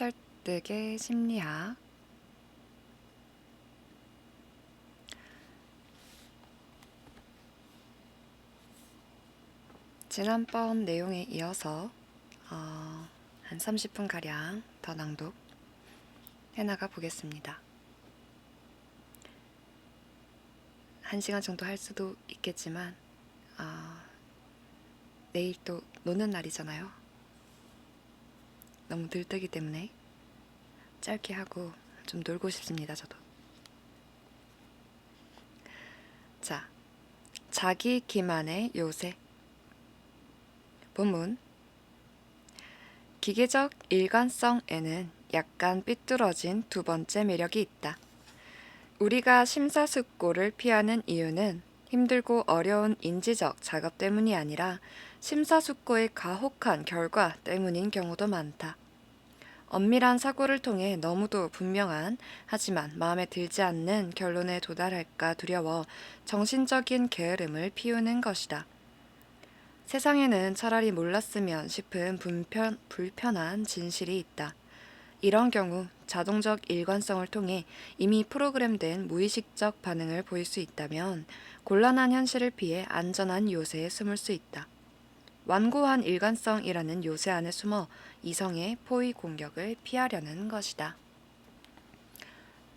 설득의 심리학. 지난번 내용에 이어서 한 30분가량 더 낭독 해나가 보겠습니다. 1시간 정도 할 수도 있겠지만 내일 또 노는 날이잖아요. 너무 들뜨기 때문에 짧게 하고 좀 놀고 싶습니다. 저도. 자, 자기 기만의 요새. 본문. 기계적 일관성에는 약간 삐뚤어진 두 번째 매력이 있다. 우리가 심사숙고를 피하는 이유는 힘들고 어려운 인지적 작업 때문이 아니라 심사숙고의 가혹한 결과 때문인 경우도 많다. 엄밀한 사고를 통해 너무도 분명한 하지만 마음에 들지 않는 결론에 도달할까 두려워 정신적인 게으름을 피우는 것이다. 세상에는 차라리 몰랐으면 싶은 불편한 진실이 있다. 이런 경우 자동적 일관성을 통해 이미 프로그램된 무의식적 반응을 보일 수 있다면 곤란한 현실을 피해 안전한 요새에 숨을 수 있다. 완고한 일관성이라는 요새 안에 숨어 이성의 포위 공격을 피하려는 것이다.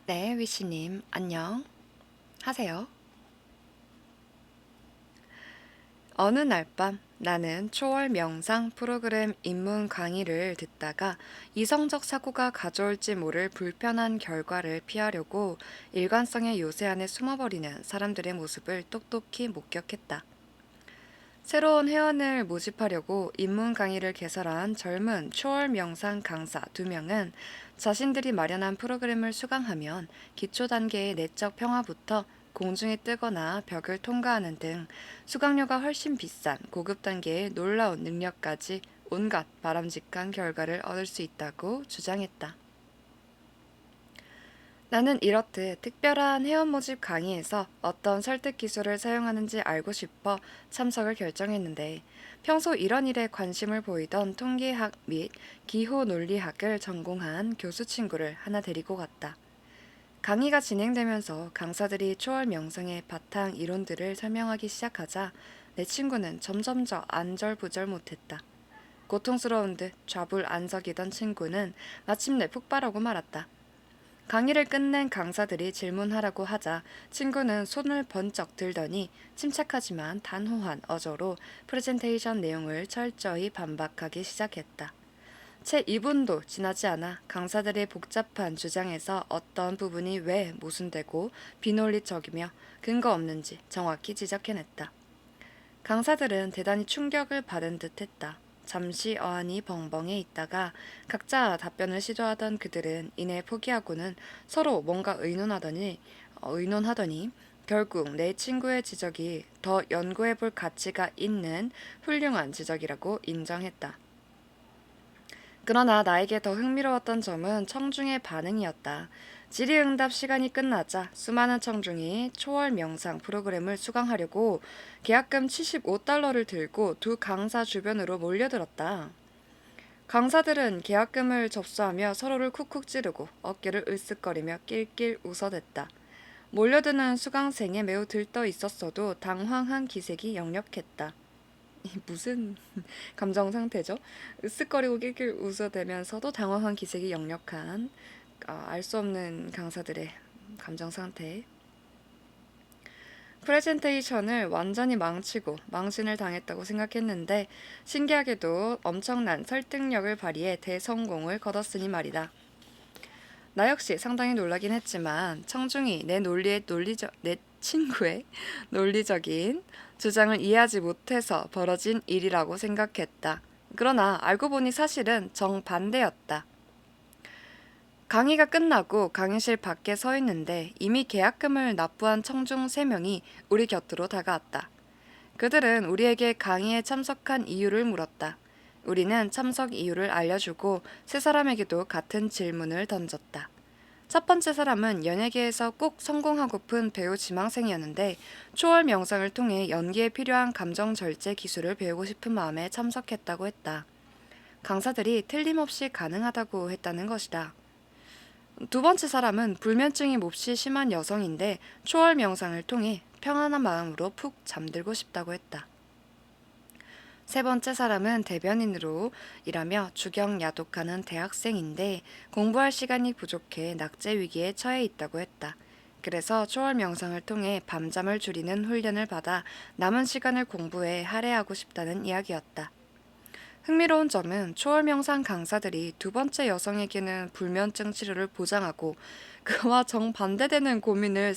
네, 위시님 안녕 하세요. 어느 날 밤 나는 초월 명상 프로그램 입문 강의를 듣다가 이성적 사고가 가져올지 모를 불편한 결과를 피하려고 일관성의 요새 안에 숨어버리는 사람들의 모습을 똑똑히 목격했다. 새로운 회원을 모집하려고 입문 강의를 개설한 젊은 초월 명상 강사 2명은 자신들이 마련한 프로그램을 수강하면 기초 단계의 내적 평화부터 공중에 뜨거나 벽을 통과하는 등 수강료가 훨씬 비싼 고급 단계의 놀라운 능력까지 온갖 바람직한 결과를 얻을 수 있다고 주장했다. 나는 이렇듯 특별한 회원 모집 강의에서 어떤 설득 기술을 사용하는지 알고 싶어 참석을 결정했는데 평소 이런 일에 관심을 보이던 통계학 및 기후 논리학을 전공한 교수 친구를 하나 데리고 갔다. 강의가 진행되면서 강사들이 초월 명상의 바탕 이론들을 설명하기 시작하자 내 친구는 점점 더 안절부절 못했다. 고통스러운 듯 좌불안석이던 친구는 마침내 폭발하고 말았다. 강의를 끝낸 강사들이 질문하라고 하자 친구는 손을 번쩍 들더니 침착하지만 단호한 어조로 프레젠테이션 내용을 철저히 반박하기 시작했다. 채 2분도 지나지 않아 강사들의 복잡한 주장에서 어떤 부분이 왜 모순되고 비논리적이며 근거 없는지 정확히 지적해냈다. 강사들은 대단히 충격을 받은 듯했다. 잠시 어안이 벙벙해 있다가 각자 답변을 시도하던 그들은 이내 포기하고는 서로 뭔가 의논하더니 결국 내 친구의 지적이 더 연구해볼 가치가 있는 훌륭한 지적이라고 인정했다. 그러나 나에게 더 흥미로웠던 점은 청중의 반응이었다. 질의응답 시간이 끝나자 수많은 청중이 초월 명상 프로그램을 수강하려고 계약금 75달러를 들고 두 강사 주변으로 몰려들었다. 강사들은 계약금을 접수하며 서로를 쿡쿡 찌르고 어깨를 으쓱거리며 낄낄 웃어댔다. 몰려드는 수강생에 매우 들떠 있었어도 당황한 기색이 역력했다. 무슨 감정 상태죠? 으쓱거리고 낄낄 웃어대면서도 당황한 기색이 역력한 알 수 없는 강사들의 감정 상태. 프레젠테이션을 완전히 망치고 망신을 당했다고 생각했는데 신기하게도 엄청난 설득력을 발휘해 대성공을 거뒀으니 말이다. 나 역시 상당히 놀라긴 했지만 청중이 내 친구의 논리적인 주장을 이해하지 못해서 벌어진 일이라고 생각했다. 그러나 알고 보니 사실은 정반대였다. 강의가 끝나고 강의실 밖에 서 있는데 이미 계약금을 납부한 청중 3명이 우리 곁으로 다가왔다. 그들은 우리에게 강의에 참석한 이유를 물었다. 우리는 참석 이유를 알려주고 세 사람에게도 같은 질문을 던졌다. 첫 번째 사람은 연예계에서 꼭 성공하고픈 배우 지망생이었는데 초월 명상을 통해 연기에 필요한 감정 절제 기술을 배우고 싶은 마음에 참석했다고 했다. 강사들이 틀림없이 가능하다고 했다는 것이다. 두 번째 사람은 불면증이 몹시 심한 여성인데 초월 명상을 통해 평안한 마음으로 푹 잠들고 싶다고 했다. 세 번째 사람은 대변인으로 일하며 주경 야독하는 대학생인데 공부할 시간이 부족해 낙제 위기에 처해 있다고 했다. 그래서 초월 명상을 통해 밤잠을 줄이는 훈련을 받아 남은 시간을 공부에 할애하고 싶다는 이야기였다. 흥미로운 점은 초월 명상 강사들이 두 번째 여성에게는 불면증 치료를 보장하고 그와 정반대되는 고민을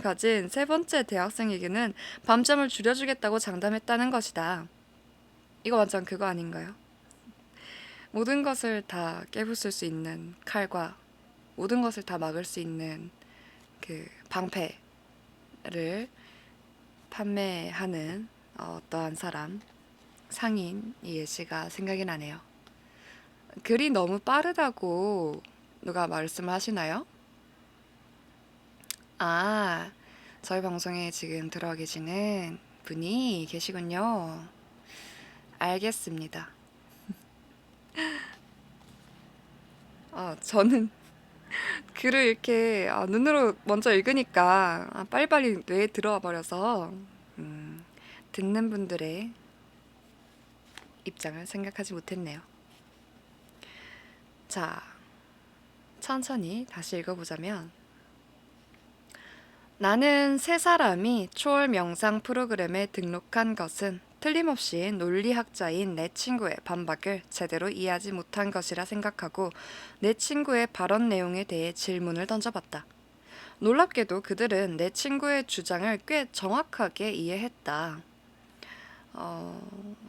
가진 세 번째 대학생에게는 밤잠을 줄여주겠다고 장담했다는 것이다. 이거 완전 그거 아닌가요? 모든 것을 다 깨부술 수 있는 칼과 모든 것을 다 막을 수 있는 그 방패를 판매하는 어떠한 사람, 상인 이 예시가 생각이 나네요. 글이 너무 빠르다고 누가 말씀을 하시나요? 아, 저희 방송에 지금 들어와 계시는 분이 계시군요. 알겠습니다. 저는 글을 이렇게 눈으로 먼저 읽으니까 빨리빨리 뇌에 들어와 버려서 듣는 분들의 입장을 생각하지 못했네요. 자, 천천히 다시 읽어보자면 나는 세 사람이 초월 명상 프로그램에 등록한 것은 틀림없이 논리학자인 내 친구의 반박을 제대로 이해하지 못한 것이라 생각하고 내 친구의 발언 내용에 대해 질문을 던져봤다. 놀랍게도 그들은 내 친구의 주장을 꽤 정확하게 이해했다.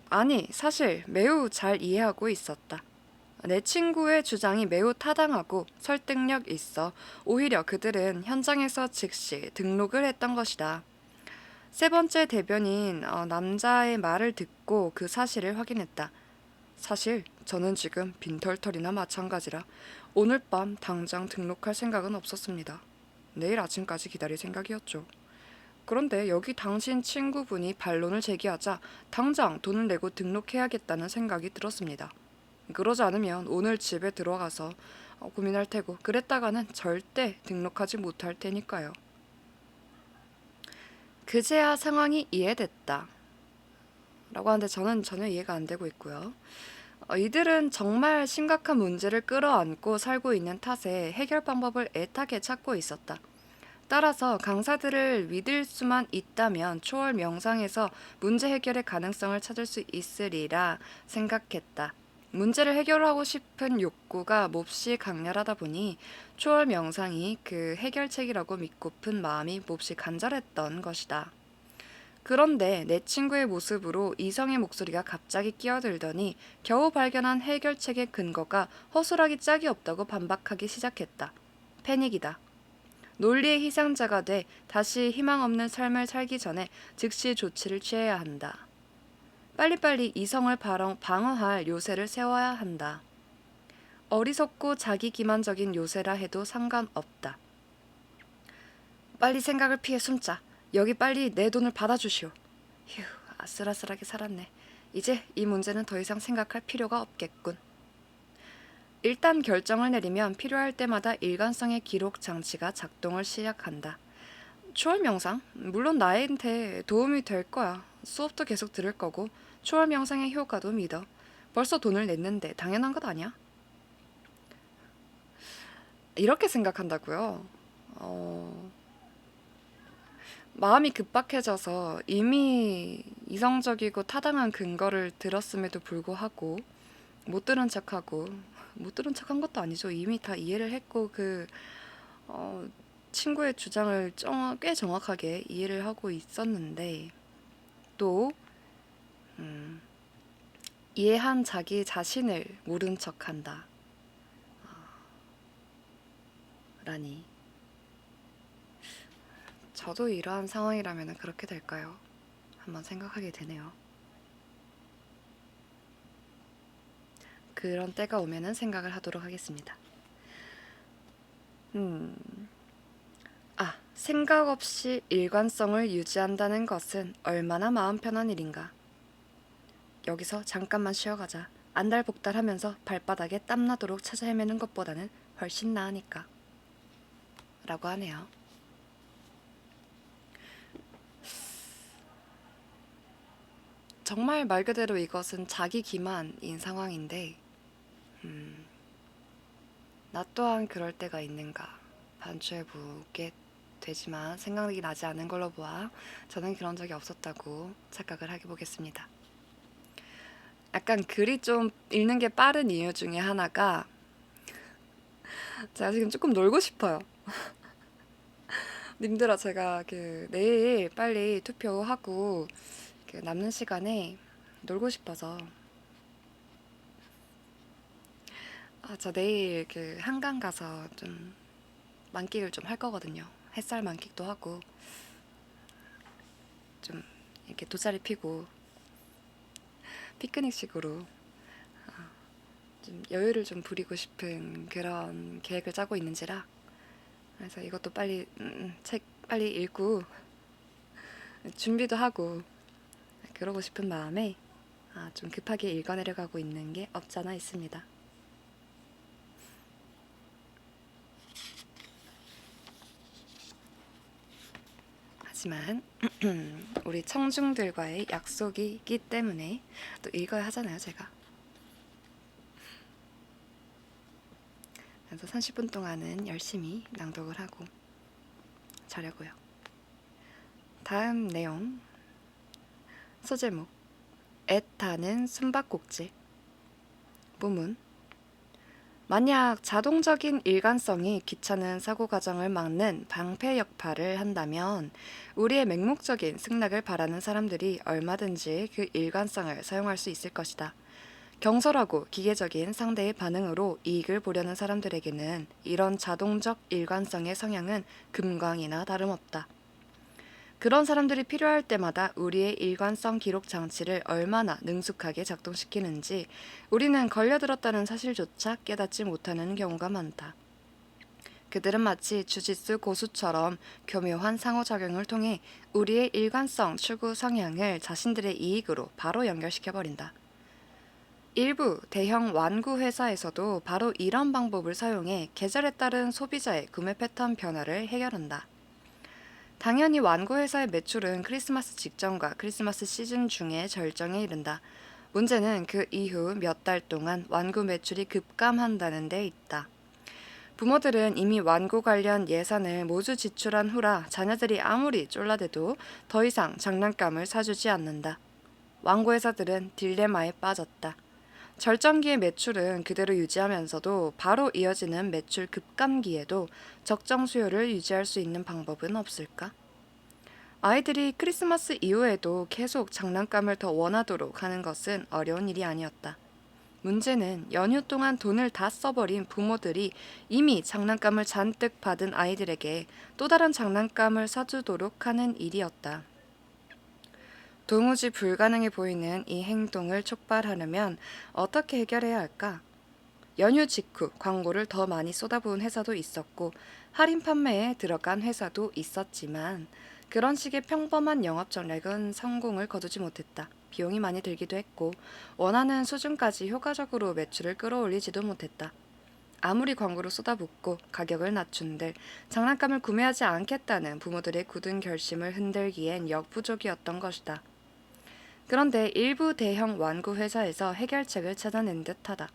아니, 사실 매우 잘 이해하고 있었다. 내 친구의 주장이 매우 타당하고 설득력 있어 오히려 그들은 현장에서 즉시 등록을 했던 것이다. 세 번째 대변인 남자의 말을 듣고 그 사실을 확인했다. 사실 저는 지금 빈털털이나 마찬가지라 오늘 밤 당장 등록할 생각은 없었습니다. 내일 아침까지 기다릴 생각이었죠. 그런데 여기 당신 친구분이 반론을 제기하자 당장 돈을 내고 등록해야겠다는 생각이 들었습니다. 그러지 않으면 오늘 집에 들어가서 고민할 테고 그랬다가는 절대 등록하지 못할 테니까요. 그제야 상황이 이해됐다. 라고 하는데 저는 전혀 이해가 안 되고 있고요. 이들은 정말 심각한 문제를 끌어안고 살고 있는 탓에 해결 방법을 애타게 찾고 있었다. 따라서 강사들을 믿을 수만 있다면 초월 명상에서 문제 해결의 가능성을 찾을 수 있으리라 생각했다. 문제를 해결하고 싶은 욕구가 몹시 강렬하다 보니 초월 명상이 그 해결책이라고 믿고픈 마음이 몹시 간절했던 것이다. 그런데 내 친구의 모습으로 이성의 목소리가 갑자기 끼어들더니 겨우 발견한 해결책의 근거가 허술하기 짝이 없다고 반박하기 시작했다. 패닉이다. 논리의 희생자가 돼 다시 희망 없는 삶을 살기 전에 즉시 조치를 취해야 한다. 빨리빨리 이성을 방어할 요새를 세워야 한다. 어리석고 자기 기만적인 요새라 해도 상관없다. 빨리 생각을 피해 숨자. 여기 빨리 내 돈을 받아주시오. 휴, 아슬아슬하게 살았네. 이제 이 문제는 더 이상 생각할 필요가 없겠군. 일단 결정을 내리면 필요할 때마다 일관성의 기록 장치가 작동을 시작한다. 초월 명상? 물론 나한테 도움이 될 거야. 수업도 계속 들을 거고 초월 명상의 효과도 믿어. 벌써 돈을 냈는데 당연한 것 아니야? 이렇게 생각한다고요? 마음이 급박해져서 이미 이성적이고 타당한 근거를 들었음에도 불구하고 못 들은 척하고 못 들은 척한 것도 아니죠. 이미 다 이해를 했고 친구의 주장을 꽤 정확하게 이해를 하고 있었는데 또 이해한 자기 자신을 모른 척한다. 라니. 저도 이러한 상황이라면 그렇게 될까요? 한번 생각하게 되네요. 그런 때가 오면은 생각을 하도록 하겠습니다. 생각 없이 일관성을 유지한다는 것은 얼마나 마음 편한 일인가. 여기서 잠깐만 쉬어가자. 안달복달하면서 발바닥에 땀나도록 찾아 헤매는 것보다는 훨씬 나으니까. 라고 하네요. 정말 말 그대로 이것은 자기 기만인 상황인데, 나 또한 그럴 때가 있는가 반추해 보게 되지만 생각이 나지 않은 걸로 보아 저는 그런 적이 없었다고 착각을 해보겠습니다. 약간 글이 좀 읽는 게 빠른 이유 중에 하나가 제가 지금 조금 놀고 싶어요. 님들아, 제가 내일 빨리 투표하고 남는 시간에 놀고 싶어서 저 내일 한강 가서 좀 만끽을 좀 할 거거든요. 햇살 만끽도 하고 좀 이렇게 돗자리 피고 피크닉식으로 좀 여유를 좀 부리고 싶은 그런 계획을 짜고 있는지라, 그래서 이것도 빨리 책 빨리 읽고 준비도 하고 그러고 싶은 마음에 좀 급하게 읽어내려가고 있는 게 없잖아 있습니다. 하지만 우리 청중들과의 약속이 있기 때문에 또 읽어야 하잖아요, 제가. 그래서 30분 동안은 열심히 낭독을 하고 자려고요. 다음 내용, 소제목, 애타는 숨바꼭질. 부문. 만약 자동적인 일관성이 귀찮은 사고 과정을 막는 방패 역할을 한다면 우리의 맹목적인 승낙을 바라는 사람들이 얼마든지 그 일관성을 사용할 수 있을 것이다. 경솔하고 기계적인 상대의 반응으로 이익을 보려는 사람들에게는 이런 자동적 일관성의 성향은 금광이나 다름없다. 그런 사람들이 필요할 때마다 우리의 일관성 기록 장치를 얼마나 능숙하게 작동시키는지 우리는 걸려들었다는 사실조차 깨닫지 못하는 경우가 많다. 그들은 마치 주짓수 고수처럼 교묘한 상호작용을 통해 우리의 일관성 추구 성향을 자신들의 이익으로 바로 연결시켜버린다. 일부 대형 완구 회사에서도 바로 이런 방법을 사용해 계절에 따른 소비자의 구매 패턴 변화를 해결한다. 당연히 완구 회사의 매출은 크리스마스 직전과 크리스마스 시즌 중에 절정에 이른다. 문제는 그 이후 몇 달 동안 완구 매출이 급감한다는 데 있다. 부모들은 이미 완구 관련 예산을 모두 지출한 후라 자녀들이 아무리 쫄라대도 더 이상 장난감을 사주지 않는다. 완구 회사들은 딜레마에 빠졌다. 절정기의 매출은 그대로 유지하면서도 바로 이어지는 매출 급감기에도 적정 수요를 유지할 수 있는 방법은 없을까? 아이들이 크리스마스 이후에도 계속 장난감을 더 원하도록 하는 것은 어려운 일이 아니었다. 문제는 연휴 동안 돈을 다 써버린 부모들이 이미 장난감을 잔뜩 받은 아이들에게 또 다른 장난감을 사주도록 하는 일이었다. 도무지 불가능해 보이는 이 행동을 촉발하려면 어떻게 해결해야 할까? 연휴 직후 광고를 더 많이 쏟아부은 회사도 있었고 할인 판매에 들어간 회사도 있었지만 그런 식의 평범한 영업 전략은 성공을 거두지 못했다. 비용이 많이 들기도 했고 원하는 수준까지 효과적으로 매출을 끌어올리지도 못했다. 아무리 광고를 쏟아붓고 가격을 낮춘들 장난감을 구매하지 않겠다는 부모들의 굳은 결심을 흔들기엔 역부족이었던 것이다. 그런데 일부 대형 완구 회사에서 해결책을 찾아낸 듯하다.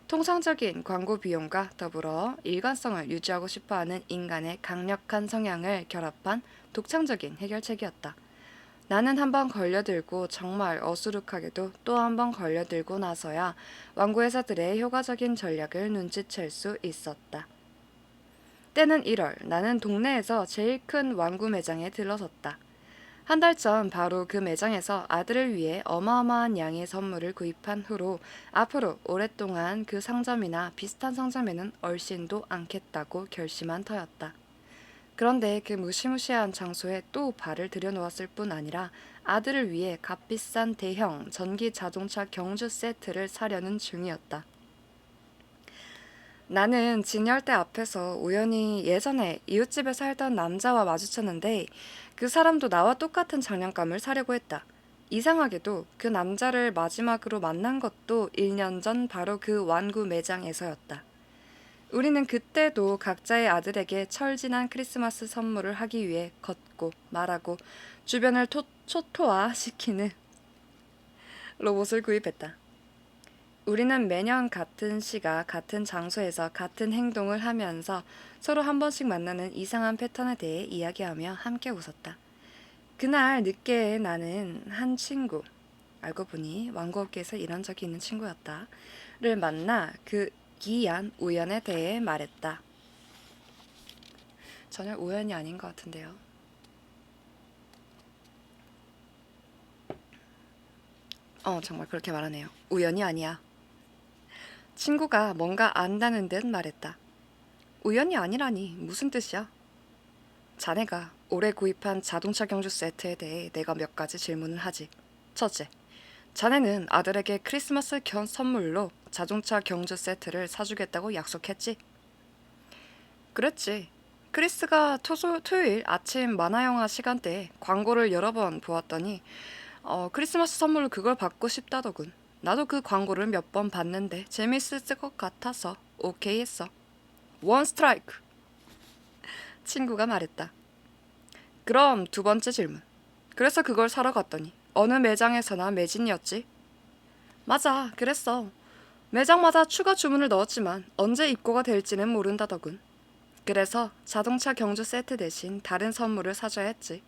통상적인 광고 비용과 더불어 일관성을 유지하고 싶어하는 인간의 강력한 성향을 결합한 독창적인 해결책이었다. 나는 한번 걸려들고 정말 어수룩하게도 또 한번 걸려들고 나서야 완구 회사들의 효과적인 전략을 눈치챌 수 있었다. 때는 1월, 나는 동네에서 제일 큰 완구 매장에 들러섰다. 한 달 전 바로 그 매장에서 아들을 위해 어마어마한 양의 선물을 구입한 후로 앞으로 오랫동안 그 상점이나 비슷한 상점에는 얼씬도 않겠다고 결심한 터였다. 그런데 그 무시무시한 장소에 또 발을 들여놓았을 뿐 아니라 아들을 위해 값비싼 대형 전기 자동차 경주 세트를 사려는 중이었다. 나는 진열대 앞에서 우연히 예전에 이웃집에 살던 남자와 마주쳤는데 그 사람도 나와 똑같은 장난감을 사려고 했다. 이상하게도 그 남자를 마지막으로 만난 것도 1년 전 바로 그 완구 매장에서였다. 우리는 그때도 각자의 아들에게 철진한 크리스마스 선물을 하기 위해 걷고 말하고 주변을 초토화시키는 로봇을 구입했다. 우리는 매년 같은 시각, 같은 장소에서 같은 행동을 하면서 서로 한 번씩 만나는 이상한 패턴에 대해 이야기하며 함께 웃었다. 그날 늦게 나는 한 친구, 알고 보니 완구업계에서 일한 적이 있는 친구였다,를 만나 그 기이한 우연에 대해 말했다. 전혀 우연이 아닌 것 같은데요. 정말 그렇게 말하네요. 우연이 아니야. 친구가 뭔가 안다는 듯 말했다. 우연이 아니라니 무슨 뜻이야? 자네가 올해 구입한 자동차 경주 세트에 대해 내가 몇 가지 질문을 하지. 첫째, 자네는 아들에게 크리스마스 선물로 자동차 경주 세트를 사주겠다고 약속했지? 그랬지. 크리스가 토요일 아침 만화영화 시간대에 광고를 여러 번 보았더니 크리스마스 선물로 그걸 받고 싶다더군. 나도 그 광고를 몇 번 봤는데 재밌을 것 같아서 오케이 했어. 원 스트라이크! 친구가 말했다. 그럼 두 번째 질문. 그래서 그걸 사러 갔더니 어느 매장에서나 매진이었지? 맞아, 그랬어. 매장마다 추가 주문을 넣었지만 언제 입고가 될지는 모른다더군. 그래서 자동차 경주 세트 대신 다른 선물을 사줘야 했지.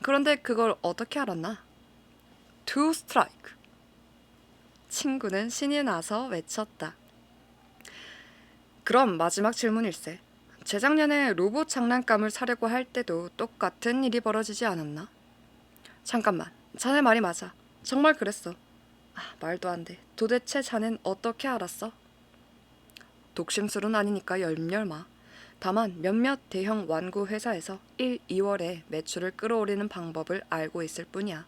그런데 그걸 어떻게 알았나? 투 스트라이크. 친구는 신이 나서 외쳤다. 그럼 마지막 질문일세. 재작년에 로봇 장난감을 사려고 할 때도 똑같은 일이 벌어지지 않았나? 잠깐만, 자네 말이 맞아. 정말 그랬어. 말도 안 돼. 도대체 자넨 어떻게 알았어? 독심술은 아니니까 열렬마. 다만 몇몇 대형 완구 회사에서 1, 2월에 매출을 끌어올리는 방법을 알고 있을 뿐이야.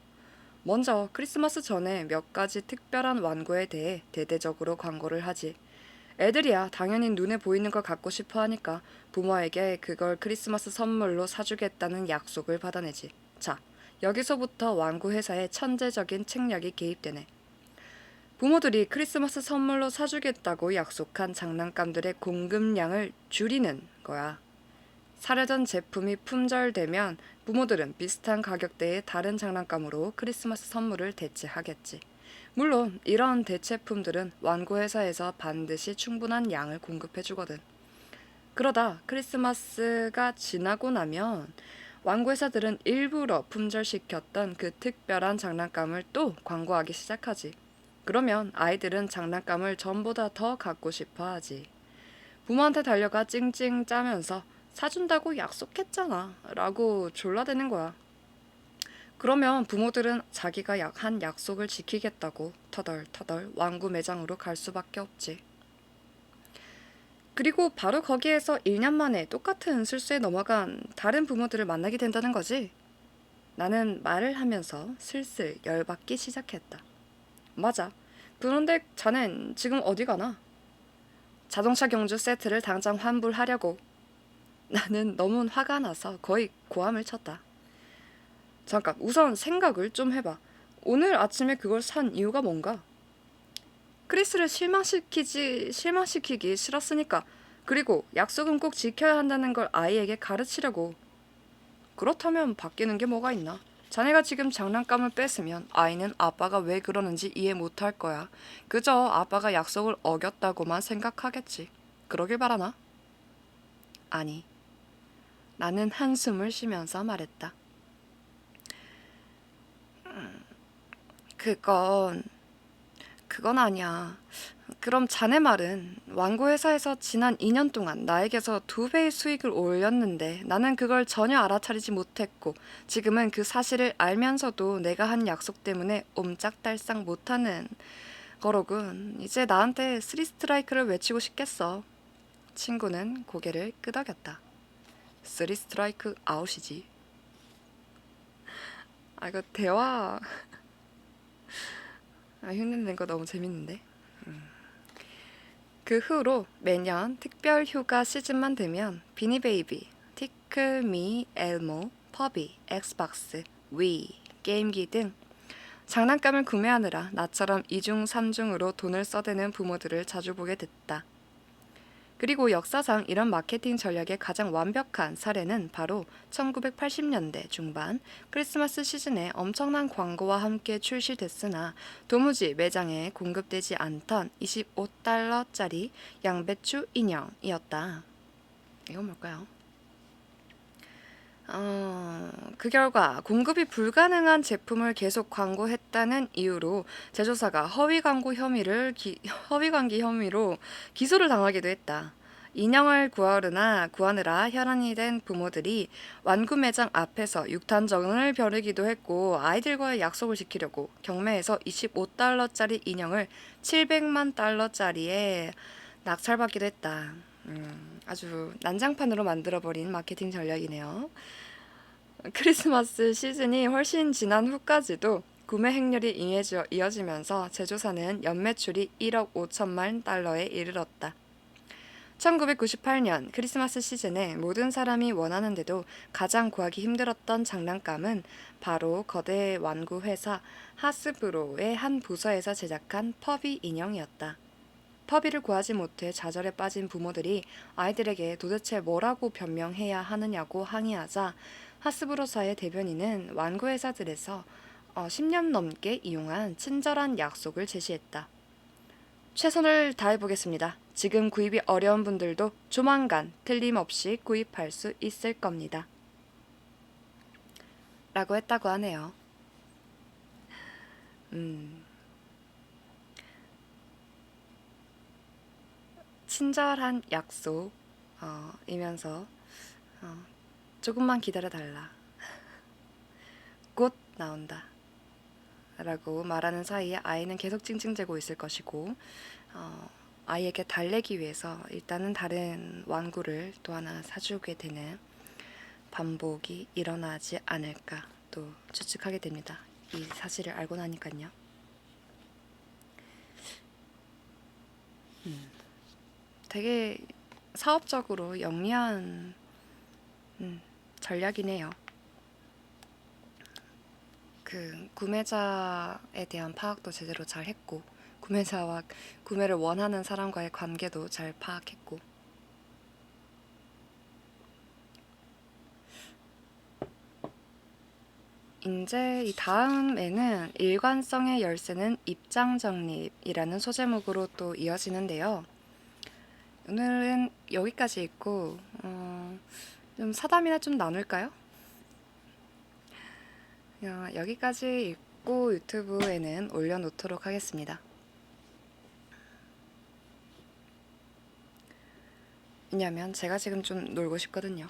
먼저 크리스마스 전에 몇 가지 특별한 완구에 대해 대대적으로 광고를 하지. 애들이야 당연히 눈에 보이는 걸 갖고 싶어 하니까 부모에게 그걸 크리스마스 선물로 사주겠다는 약속을 받아내지. 자, 여기서부터 완구 회사의 천재적인 책략이 개입되네. 부모들이 크리스마스 선물로 사주겠다고 약속한 장난감들의 공급량을 줄이는 거야. 사려던 제품이 품절되면 부모들은 비슷한 가격대의 다른 장난감으로 크리스마스 선물을 대체하겠지. 물론 이런 대체품들은 완구회사에서 반드시 충분한 양을 공급해주거든. 그러다 크리스마스가 지나고 나면 완구회사들은 일부러 품절시켰던 그 특별한 장난감을 또 광고하기 시작하지. 그러면 아이들은 장난감을 전보다 더 갖고 싶어 하지. 부모한테 달려가 찡찡 짜면서 사준다고 약속했잖아 라고 졸라대는 거야. 그러면 부모들은 자기가 한 약속을 지키겠다고 터덜터덜 완구 매장으로 갈 수밖에 없지. 그리고 바로 거기에서 1년 만에 똑같은 실수에 넘어간 다른 부모들을 만나게 된다는 거지. 나는 말을 하면서 슬슬 열받기 시작했다. 맞아. 그런데 자넨 지금 어디 가나? 자동차 경주 세트를 당장 환불하려고. 나는 너무 화가 나서 거의 고함을 쳤다. 잠깐, 우선 생각을 좀 해봐. 오늘 아침에 그걸 산 이유가 뭔가? 크리스를 실망시키기 싫었으니까. 그리고 약속은 꼭 지켜야 한다는 걸 아이에게 가르치려고. 그렇다면 바뀌는 게 뭐가 있나? 자네가 지금 장난감을 뺏으면 아이는 아빠가 왜 그러는지 이해 못할 거야. 그저 아빠가 약속을 어겼다고만 생각하겠지. 그러길 바라나? 아니, 나는 한숨을 쉬면서 말했다. 그건 아니야. 그럼 자네 말은 완구회사에서 지난 2년 동안 나에게서 2배의 수익을 올렸는데 나는 그걸 전혀 알아차리지 못했고 지금은 그 사실을 알면서도 내가 한 약속 때문에 옴짝달싹 못하는 거로군. 이제 나한테 3스트라이크를 외치고 싶겠어. 친구는 고개를 끄덕였다. 3스트라이크 아웃이지. 이거 대화 흉내낸 거 너무 재밌는데. 그 후로 매년 특별 휴가 시즌만 되면 비니 베이비, 티클 미, 엘모, 퍼비, 엑스박스, 위, 게임기 등 장난감을 구매하느라 나처럼 이중 삼중으로 돈을 써대는 부모들을 자주 보게 됐다. 그리고 역사상 이런 마케팅 전략의 가장 완벽한 사례는 바로 1980년대 중반 크리스마스 시즌에 엄청난 광고와 함께 출시됐으나 도무지 매장에 공급되지 않던 25달러짜리 양배추 인형이었다. 이건 뭘까요? 그 결과 공급이 불가능한 제품을 계속 광고했다는 이유로 제조사가 허위 광기 혐의로 기소를 당하기도 했다. 인형을 구하느라 혈안이 된 부모들이 완구 매장 앞에서 육탄정을 벼르기도 했고 아이들과의 약속을 지키려고 경매에서 25달러짜리 인형을 700만 달러짜리에 낙찰받기도 했다. 아주 난장판으로 만들어버린 마케팅 전략이네요. 크리스마스 시즌이 훨씬 지난 후까지도 구매 행렬이 이어지면서 제조사는 연매출이 1억 5천만 달러에 이르렀다. 1998년 크리스마스 시즌에 모든 사람이 원하는데도 가장 구하기 힘들었던 장난감은 바로 거대 완구 회사 하스브로의 한 부서에서 제작한 퍼비 인형이었다. 퍼비를 구하지 못해 좌절에 빠진 부모들이 아이들에게 도대체 뭐라고 변명해야 하느냐고 항의하자 하스브로사의 대변인은 완구 회사들에서 10년 넘게 이용한 친절한 약속을 제시했다. 최선을 다해보겠습니다. 지금 구입이 어려운 분들도 조만간 틀림없이 구입할 수 있을 겁니다. 라고 했다고 하네요. 친절한 약속 이면서 조금만 기다려달라. 곧 나온다. 라고 말하는 사이에 아이는 계속 찡찡대고 있을 것이고 아이에게 달래기 위해서 일단은 다른 완구를 또 하나 사주게 되는 반복이 일어나지 않을까 또 추측하게 됩니다. 이 사실을 알고 나니까요. 되게 사업적으로 영리한 전략이네요. 그 구매자에 대한 파악도 제대로 잘 했고 구매자와 구매를 원하는 사람과의 관계도 잘 파악했고 이제 이 다음에는 일관성의 열쇠는 입장 정립이라는 소제목으로 또 이어지는데요. 오늘은 여기까지 있고 좀 사담이나 좀 나눌까요? 여기까지 읽고 유튜브에는 올려놓도록 하겠습니다. 왜냐면 제가 지금 좀 놀고 싶거든요.